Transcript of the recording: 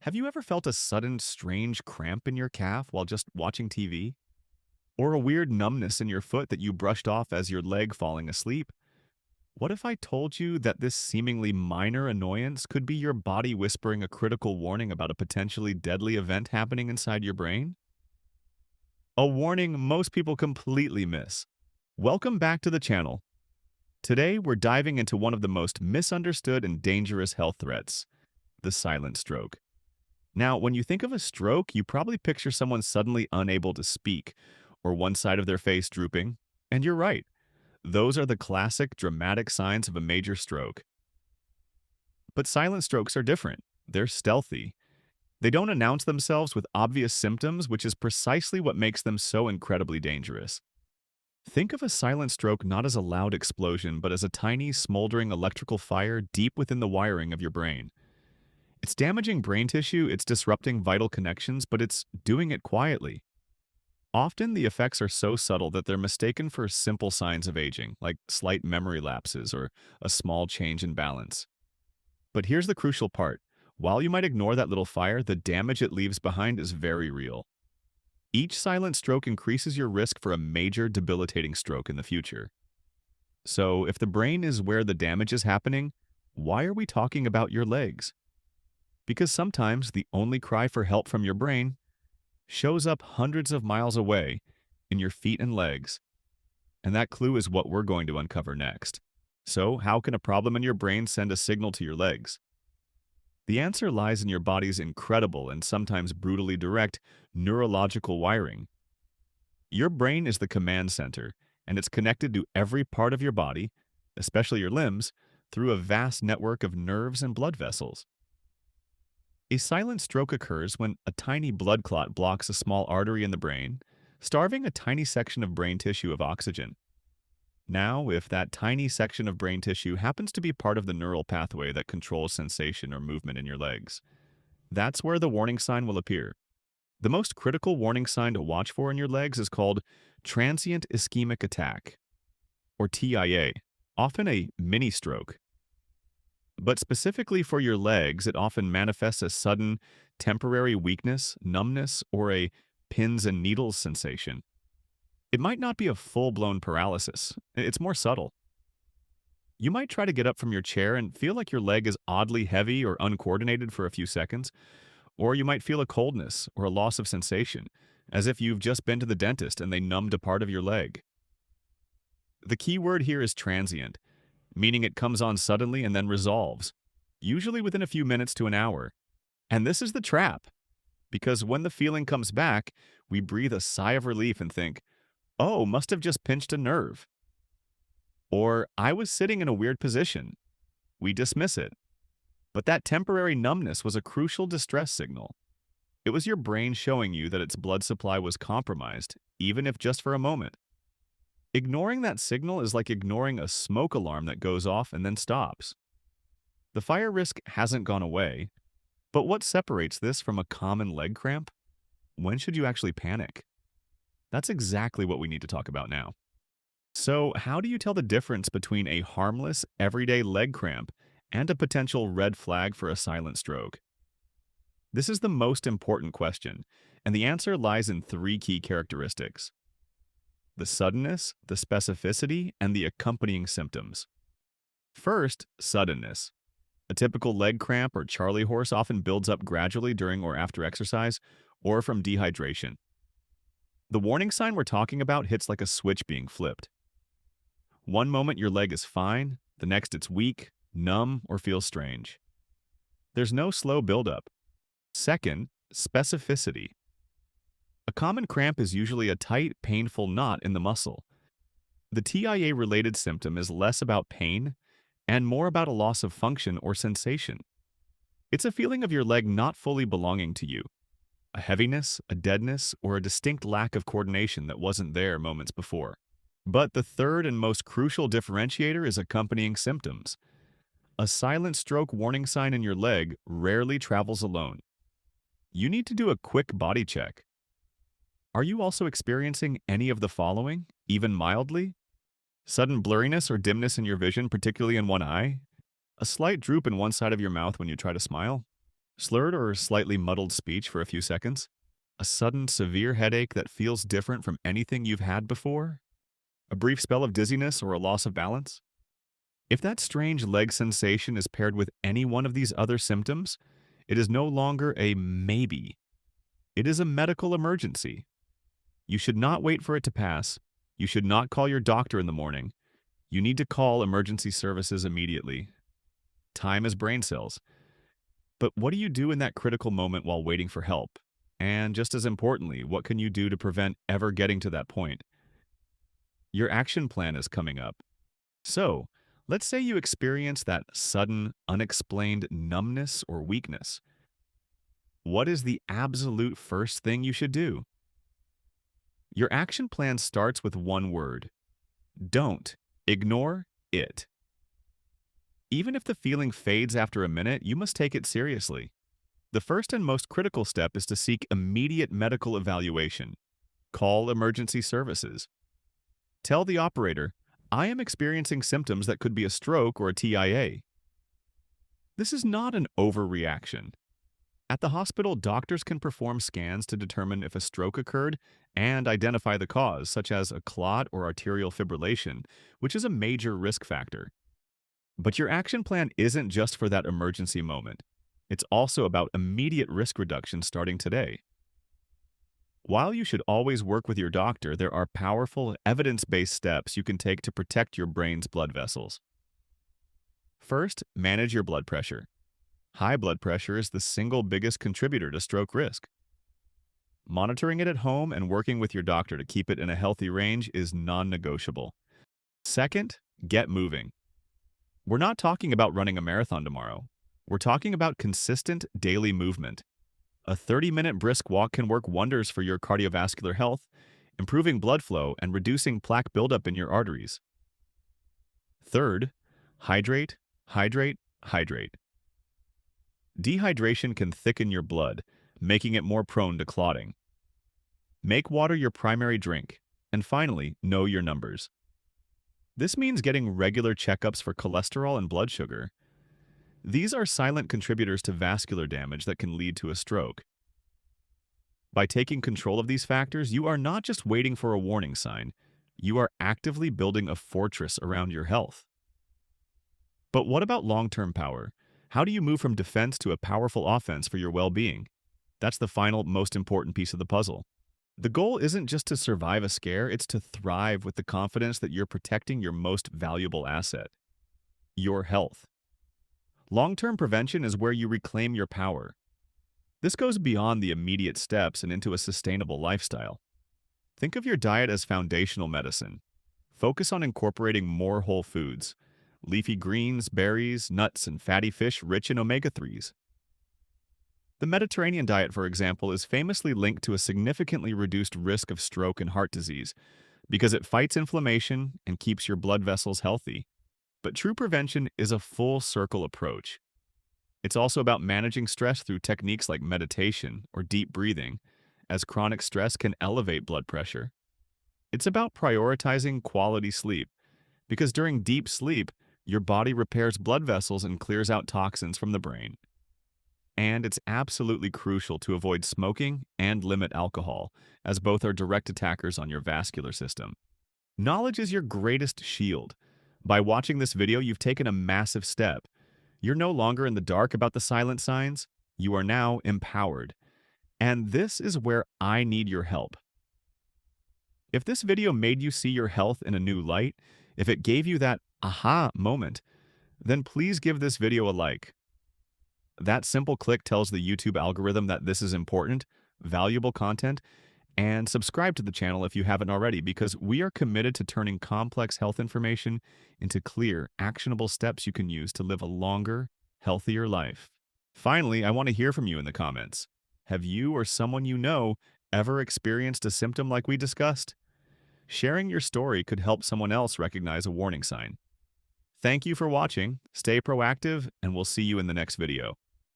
Have you ever felt a sudden strange cramp in your calf while just watching TV? Or a weird numbness in your foot that you brushed off as your leg falling asleep? What if I told you that this seemingly minor annoyance could be your body whispering a critical warning about a potentially deadly event happening inside your brain? A warning most people completely miss. Welcome back to the channel. Today, we're diving into one of the most misunderstood and dangerous health threats, the silent stroke. Now, when you think of a stroke, you probably picture someone suddenly unable to speak, or one side of their face drooping. And you're right, those are the classic dramatic signs of a major stroke. But silent strokes are different. They're stealthy. They don't announce themselves with obvious symptoms, which is precisely what makes them so incredibly dangerous. Think of a silent stroke not as a loud explosion, but as a tiny, smoldering electrical fire deep within the wiring of your brain. It's damaging brain tissue, it's disrupting vital connections, but it's doing it quietly. Often, the effects are so subtle that they're mistaken for simple signs of aging, like slight memory lapses or a small change in balance. But here's the crucial part. While you might ignore that little fire, the damage it leaves behind is very real. Each silent stroke increases your risk for a major debilitating stroke in the future. So, if the brain is where the damage is happening, why are we talking about your legs? Because sometimes the only cry for help from your brain shows up hundreds of miles away in your feet and legs. And that clue is what we're going to uncover next. So, how can a problem in your brain send a signal to your legs? The answer lies in your body's incredible and sometimes brutally direct neurological wiring. Your brain is the command center, and it's connected to every part of your body, especially your limbs, through a vast network of nerves and blood vessels. A silent stroke occurs when a tiny blood clot blocks a small artery in the brain, starving a tiny section of brain tissue of oxygen. Now, if that tiny section of brain tissue happens to be part of the neural pathway that controls sensation or movement in your legs, that's where the warning sign will appear. The most critical warning sign to watch for in your legs is called Transient Ischemic Attack, or TIA, often a mini stroke. But specifically for your legs, it often manifests as sudden, temporary weakness, numbness, or a pins and needles sensation. It might not be a full-blown paralysis. It's more subtle. You might try to get up from your chair and feel like your leg is oddly heavy or uncoordinated for a few seconds, or you might feel a coldness or a loss of sensation, as if you've just been to the dentist and they numbed a part of your leg. The key word here is transient, meaning it comes on suddenly and then resolves, usually within a few minutes to an hour. And this is the trap, because when the feeling comes back, we breathe a sigh of relief and think, oh, must have just pinched a nerve. Or, I was sitting in a weird position. We dismiss it. But that temporary numbness was a crucial distress signal. It was your brain showing you that its blood supply was compromised, even if just for a moment. Ignoring that signal is like ignoring a smoke alarm that goes off and then stops. The fire risk hasn't gone away, but what separates this from a common leg cramp? When should you actually panic? That's exactly what we need to talk about now. So, how do you tell the difference between a harmless, everyday leg cramp and a potential red flag for a silent stroke? This is the most important question, and the answer lies in three key characteristics: the suddenness, the specificity, and the accompanying symptoms. First, suddenness. A typical leg cramp or Charlie horse often builds up gradually during or after exercise, or from dehydration. The warning sign we're talking about hits like a switch being flipped. One moment your leg is fine, the next it's weak, numb, or feels strange. There's no slow buildup. Second, specificity. A common cramp is usually a tight, painful knot in the muscle. The TIA-related symptom is less about pain and more about a loss of function or sensation. It's a feeling of your leg not fully belonging to you, a heaviness, a deadness, or a distinct lack of coordination that wasn't there moments before. But the third and most crucial differentiator is accompanying symptoms. A silent stroke warning sign in your leg rarely travels alone. You need to do a quick body check. Are you also experiencing any of the following, even mildly? Sudden blurriness or dimness in your vision, particularly in one eye? A slight droop in one side of your mouth when you try to smile? Slurred or slightly muddled speech for a few seconds? A sudden severe headache that feels different from anything you've had before? A brief spell of dizziness or a loss of balance? If that strange leg sensation is paired with any one of these other symptoms, it is no longer a maybe. It is a medical emergency. You should not wait for it to pass. You should not call your doctor in the morning. You need to call emergency services immediately. Time is brain cells. But what do you do in that critical moment while waiting for help? And just as importantly, what can you do to prevent ever getting to that point? Your action plan is coming up. So, let's say you experience that sudden, unexplained numbness or weakness. What is the absolute first thing you should do? Your action plan starts with one word. Don't. Ignore it. Even if the feeling fades after a minute, you must take it seriously. The first and most critical step is to seek immediate medical evaluation. Call emergency services. Tell the operator, I am experiencing symptoms that could be a stroke or a TIA. This is not an overreaction. At the hospital, doctors can perform scans to determine if a stroke occurred and identify the cause, such as a clot or arterial fibrillation, which is a major risk factor. But your action plan isn't just for that emergency moment. It's also about immediate risk reduction starting today. While you should always work with your doctor, there are powerful, evidence-based steps you can take to protect your brain's blood vessels. First, manage your blood pressure. High blood pressure is the single biggest contributor to stroke risk. Monitoring it at home and working with your doctor to keep it in a healthy range is non-negotiable. Second, get moving. We're not talking about running a marathon tomorrow. We're talking about consistent daily movement. A 30-minute brisk walk can work wonders for your cardiovascular health, improving blood flow and reducing plaque buildup in your arteries. Third, hydrate, hydrate, hydrate. Dehydration can thicken your blood, making it more prone to clotting. Make water your primary drink. And finally, know your numbers. This means getting regular checkups for cholesterol and blood sugar. These are silent contributors to vascular damage that can lead to a stroke. By taking control of these factors, you are not just waiting for a warning sign, you are actively building a fortress around your health. But what about long-term power? How do you move from defense to a powerful offense for your well-being? That's the final, most important piece of the puzzle. The goal isn't just to survive a scare, it's to thrive with the confidence that you're protecting your most valuable asset, your health. Long-term prevention is where you reclaim your power. This goes beyond the immediate steps and into a sustainable lifestyle. Think of your diet as foundational medicine. Focus on incorporating more whole foods, leafy greens, berries, nuts, and fatty fish rich in omega-3s. The Mediterranean diet, for example, is famously linked to a significantly reduced risk of stroke and heart disease because it fights inflammation and keeps your blood vessels healthy. But true prevention is a full-circle approach. It's also about managing stress through techniques like meditation or deep breathing, as chronic stress can elevate blood pressure. It's about prioritizing quality sleep, because during deep sleep, your body repairs blood vessels and clears out toxins from the brain. And it's absolutely crucial to avoid smoking and limit alcohol, as both are direct attackers on your vascular system. Knowledge is your greatest shield. By watching this video, you've taken a massive step. You're no longer in the dark about the silent signs. You are now empowered. And this is where I need your help. If this video made you see your health in a new light, if it gave you that aha moment, then please give this video a like. That simple click tells the YouTube algorithm that this is important, valuable content, and subscribe to the channel if you haven't already, because we are committed to turning complex health information into clear, actionable steps you can use to live a longer, healthier life. Finally, I want to hear from you in the comments. Have you or someone you know ever experienced a symptom like we discussed? Sharing your story could help someone else recognize a warning sign. Thank you for watching, stay proactive, and we'll see you in the next video.